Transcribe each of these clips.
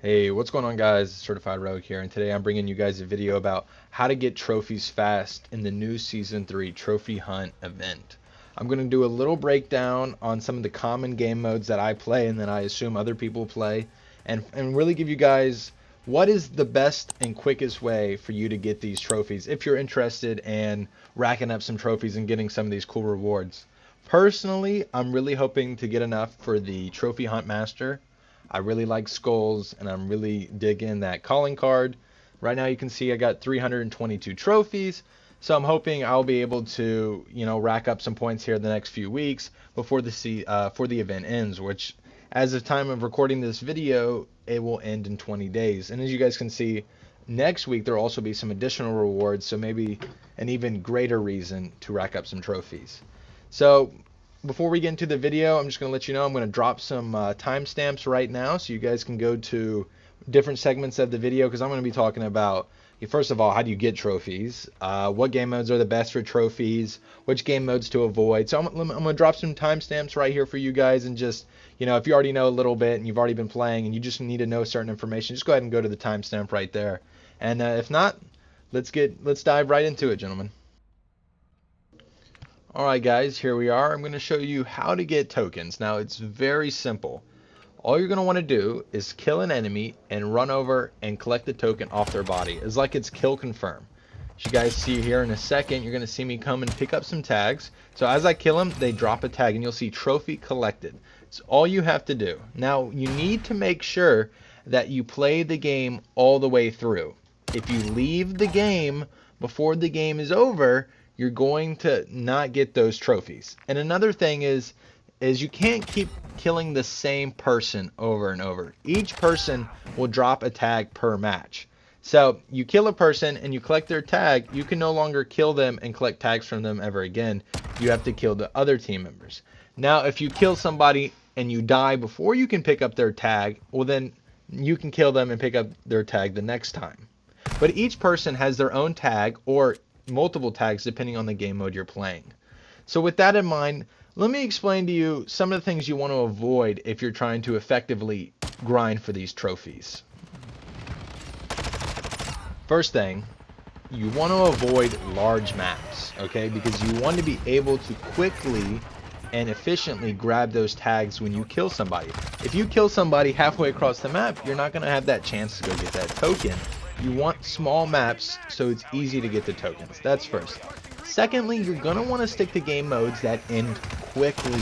Hey, what's going on guys? Certified Rogue here, and today I'm bringing you guys a video about how to get trophies fast in the new Season 3 Trophy Hunt event. I'm going to do a little breakdown on some of the common game modes that I play and that I assume other people play, and really give you guys what is the best and quickest way for you to get these trophies if you're interested in racking up some trophies and getting some of these cool rewards. Personally, I'm really hoping to get enough for the Trophy Hunt Master. I really like skulls, and I'm really digging that calling card. Right now you can see I got 322 trophies, so I'm hoping I'll be able to, rack up some points here the next few weeks before the event ends, which as of time of recording this video, it will end in 20 days. And as you guys can see, next week there'll also be some additional rewards, so maybe an even greater reason to rack up some trophies. So before we get into the video, I'm just going to let you know I'm going to drop some timestamps right now so you guys can go to different segments of the video, because I'm going to be talking about, first of all, how do you get trophies, what game modes are the best for trophies, which game modes to avoid. So I'm going to drop some timestamps right here for you guys, and just, if you already know a little bit and you've already been playing and you just need to know certain information, just go ahead and go to the timestamp right there. And if not, let's dive right into it, gentlemen. Alright guys, here we are. I'm going to show you how to get tokens. Now it's very simple. All you're going to want to do is kill an enemy and run over and collect the token off their body. It's like it's kill confirm. As you guys see here in a second, you're going to see me come and pick up some tags. So as I kill them, they drop a tag and you'll see trophy collected. It's all you have to do. Now you need to make sure that you play the game all the way through. If you leave the game before the game is over, you're going to not get those trophies. And another thing is you can't keep killing the same person over and over. Each person will drop a tag per match. So you kill a person and you collect their tag, you can no longer kill them and collect tags from them ever again. You have to kill the other team members. Now, if you kill somebody and you die before you can pick up their tag, well then you can kill them and pick up their tag the next time. But each person has their own tag, or multiple tags depending on the game mode you're playing. So with that in mind, let me explain to you some of the things you want to avoid if you're trying to effectively grind for these trophies. First thing, you want to avoid large maps, okay? Because you want to be able to quickly and efficiently grab those tags when you kill somebody. If you kill somebody halfway across the map, you're not going to have that chance to go get that token. You want small maps so it's easy to get the tokens. That's first. Secondly, you're going to want to stick to game modes that end quickly.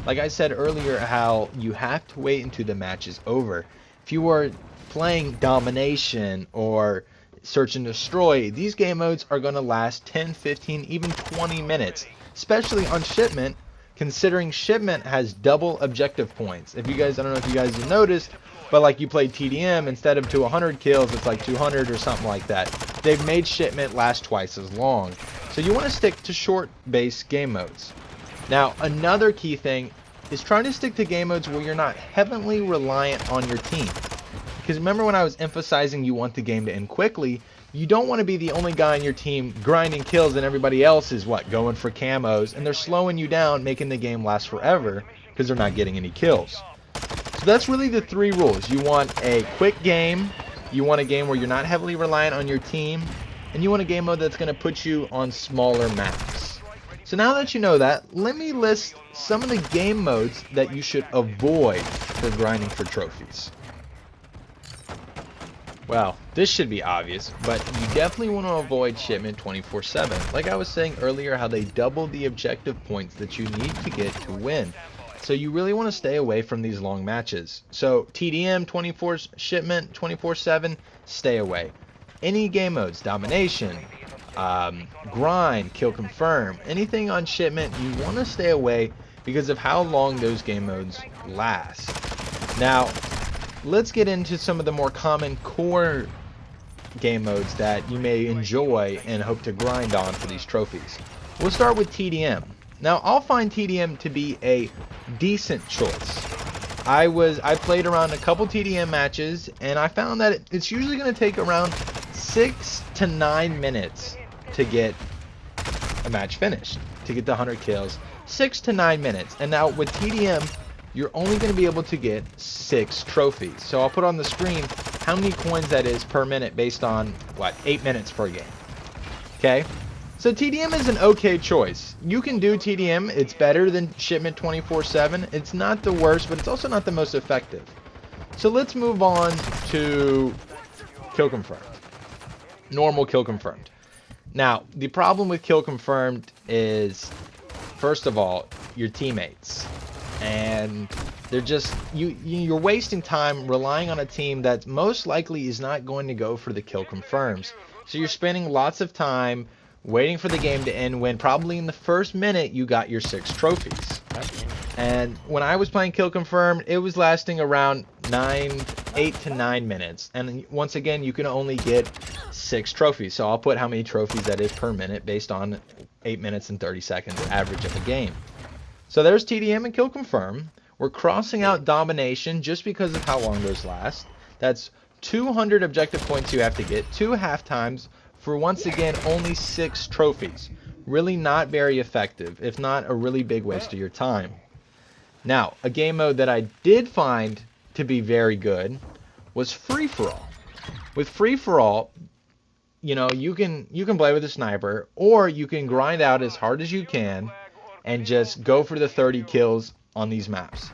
Like I said earlier, how you have to wait until the match is over. If you are playing domination or search and destroy, these game modes are going to last 10, 15, even 20 minutes. Especially on shipment, considering shipment has double objective points. If you guys, I don't know if you guys have noticed, but like you played TDM, instead of 100 kills, it's like 200 or something like that. They've made shipment last twice as long. So you want to stick to short-based game modes. Now, another key thing is trying to stick to game modes where you're not heavily reliant on your team. Because remember when I was emphasizing you want the game to end quickly, you don't want to be the only guy in your team grinding kills and everybody else is going for camos, and they're slowing you down, making the game last forever because they're not getting any kills. So that's really the three rules. You want a quick game, you want a game where you're not heavily reliant on your team, and you want a game mode that's going to put you on smaller maps. So now that you know that, let me list some of the game modes that you should avoid for grinding for trophies. Well, this should be obvious, but you definitely want to avoid shipment 24/7. Like I was saying earlier, how they double the objective points that you need to get to win. So you really want to stay away from these long matches. So TDM 24 shipment 24/7, stay away. Any game modes, domination, grind, kill confirm, anything on shipment, you want to stay away because of how long those game modes last. Now, let's get into some of the more common core game modes that you may enjoy and hope to grind on for these trophies. We'll start with TDM. Now, I'll find TDM to be a decent choice. I played around a couple TDM matches, and I found that it's usually going to take around 6 to 9 minutes to get a match finished, to get the 100 kills. 6 to 9 minutes. And now with TDM, you're only going to be able to get 6 trophies. So I'll put on the screen how many coins that is per minute based on, what, 8 minutes per game. Okay? So TDM is an okay choice. You can do TDM. It's better than shipment 24/7. It's not the worst, but it's also not the most effective. So let's move on to kill confirmed. Normal kill confirmed. Now, the problem with kill confirmed is, first of all, your teammates. And they're just, you're wasting time relying on a team that most likely is not going to go for the kill confirms. So you're spending lots of time waiting for the game to end when probably in the first minute you got your 6 trophies. And when I was playing kill confirmed, it was lasting around 8 to 9 minutes. And once again, you can only get 6 trophies. So I'll put how many trophies that is per minute based on 8 minutes and 30 seconds average of the game. So there's TDM and kill confirm. We're crossing out domination just because of how long those last. That's 200 objective points you have to get, 2 half times, for once again only 6 trophies. Really not very effective, if not a really big waste of your time. Now, a game mode that I did find to be very good was free for all. With free for all, you know, you can play with a sniper, or you can grind out as hard as you can and just go for the 30 kills on these maps.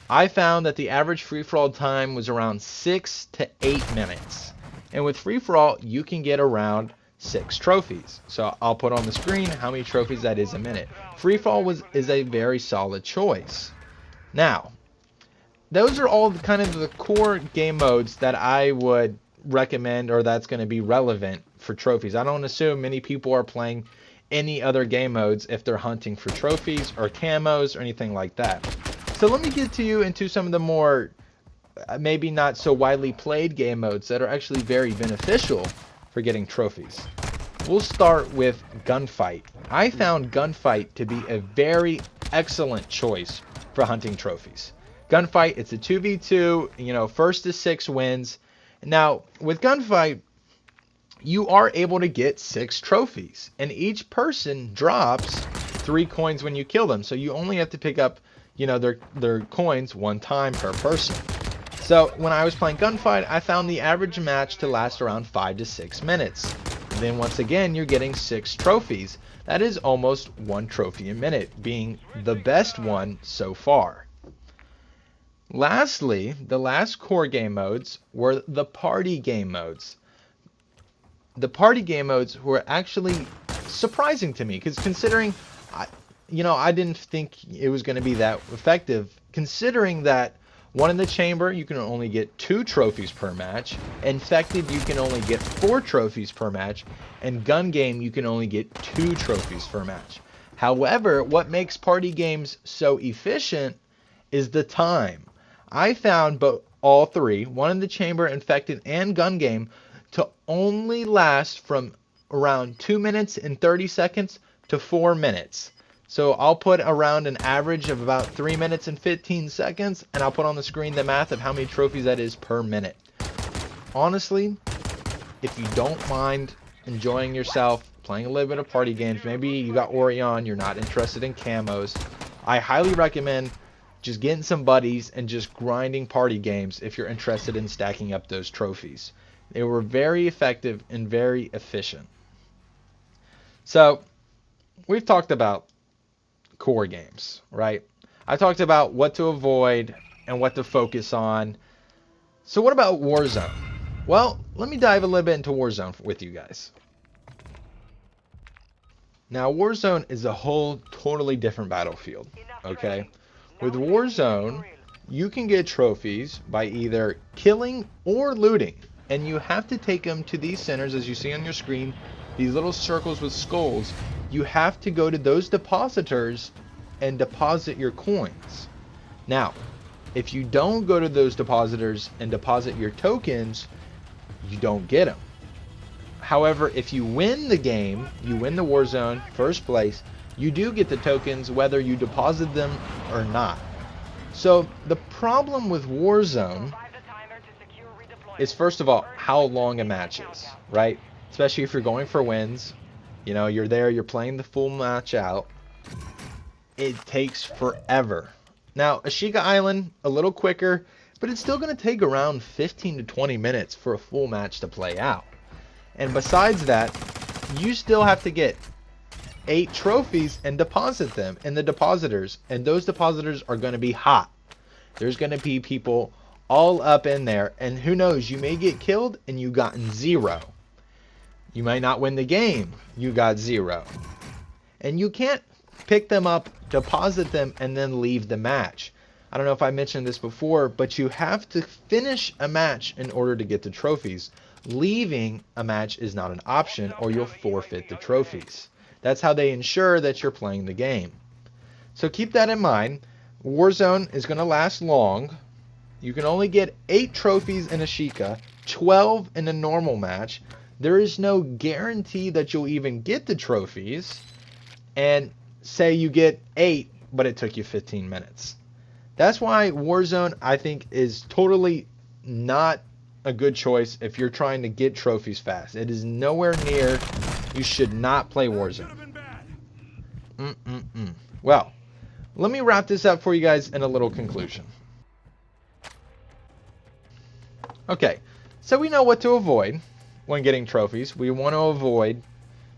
I found that the average free for all time was around 6 to 8 minutes. And with free for all, you can get around 6 trophies. So I'll put on the screen how many trophies that is a minute. Free for all is a very solid choice. Now, those are all kind of the core game modes that I would recommend, or that's going to be relevant for trophies. I don't assume many people are playing any other game modes if they're hunting for trophies or camos or anything like that. So let me get to you into some of the more maybe not so widely played game modes that are actually very beneficial for getting trophies. We'll start with Gunfight. I found Gunfight to be a very excellent choice for hunting trophies. Gunfight, it's a 2v2, you know, first to 6 wins. Now, with Gunfight, you are able to get 6 trophies, and each person drops 3 coins when you kill them. So you only have to pick up, you know, their coins 1 time per person. So when I was playing Gunfight, I found the average match to last around 5 to 6 minutes. And then once again, you're getting 6 trophies. That is almost 1 trophy a minute, being the best one so far. Lastly, the last core game modes were the party game modes. The party game modes were actually surprising to me, because considering, I didn't think it was going to be that effective, considering that one in the chamber, you can only get 2 trophies per match. Infected, you can only get 4 trophies per match. And gun game, you can only get 2 trophies per match. However, what makes party games so efficient is the time. I found all 3, one in the chamber, infected, and gun game, to only last from around 2 minutes and 30 seconds to 4 minutes. So I'll put around an average of about 3 minutes and 15 seconds, and I'll put on the screen the math of how many trophies that is per minute. Honestly, if you don't mind enjoying yourself, playing a little bit of party games, maybe you got Ori on, you're not interested in camos, I highly recommend just getting some buddies and just grinding party games if you're interested in stacking up those trophies. They were very effective and very efficient. So, we've talked about core games, right? I talked about what to avoid and what to focus on. So what about Warzone? Well, let me dive a little bit into Warzone with you guys. Now, Warzone is a whole totally different battlefield, okay? With Warzone, you can get trophies by either killing or looting, and you have to take them to these centers, as you see on your screen, these little circles with skulls. You have to go to those depositors and deposit your coins. Now, if you don't go to those depositors and deposit your tokens, you don't get them. However, if you win the game, you win the Warzone, first place, you do get the tokens whether you deposit them or not. So the problem with Warzone is, first of all, how long a match is, right? Especially if you're going for wins. You know, you're there, you're playing the full match out. It takes forever. Now, Ashika Island, a little quicker, but it's still going to take around 15 to 20 minutes for a full match to play out. And besides that, you still have to get 8 trophies and deposit them in the depositors. And those depositors are going to be hot. There's going to be people all up in there. And who knows, you may get killed and you gotten 0. You might not win the game. You got 0. And you can't pick them up, deposit them, and then leave the match. I don't know if I mentioned this before, but you have to finish a match in order to get the trophies. Leaving a match is not an option, or you'll forfeit the trophies. That's how they ensure that you're playing the game. So keep that in mind. Warzone is going to last long. You can only get 8 trophies in a Ashika, 12 in a normal match. There is no guarantee that you'll even get the trophies. And say you get 8, but it took you 15 minutes. That's why Warzone, I think, is totally not a good choice if you're trying to get trophies fast. It is nowhere near. You should not play Warzone. Well, let me wrap this up for you guys in a little conclusion. Okay, so we know what to avoid when getting trophies. We want to avoid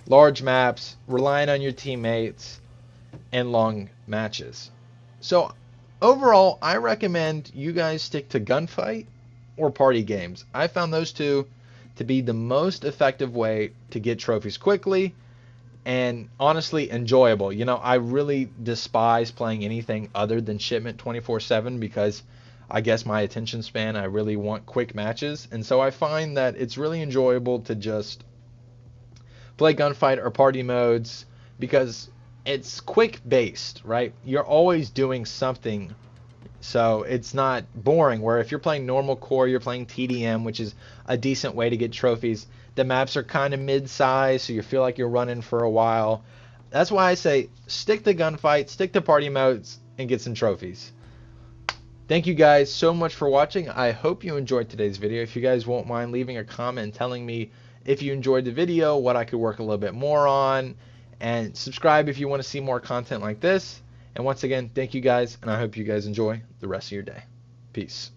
large maps, relying on your teammates, and long matches. So overall, I recommend you guys stick to gunfight or party games. I found those two to be the most effective way to get trophies quickly and honestly enjoyable. You know, I really despise playing anything other than shipment 24/7 because I guess my attention span, I really want quick matches. And so I find that it's really enjoyable to just play gunfight or party modes because it's quick based, right? You're always doing something, so it's not boring. Where if you're playing normal core, you're playing TDM, which is a decent way to get trophies. The maps are kind of mid-size, so you feel like you're running for a while. That's why I say stick to gunfight, stick to party modes, and get some trophies. Thank you guys so much for watching. I hope you enjoyed today's video. If you guys won't mind leaving a comment and telling me if you enjoyed the video, what I could work a little bit more on, and subscribe if you want to see more content like this. And once again, thank you guys, and I hope you guys enjoy the rest of your day. Peace.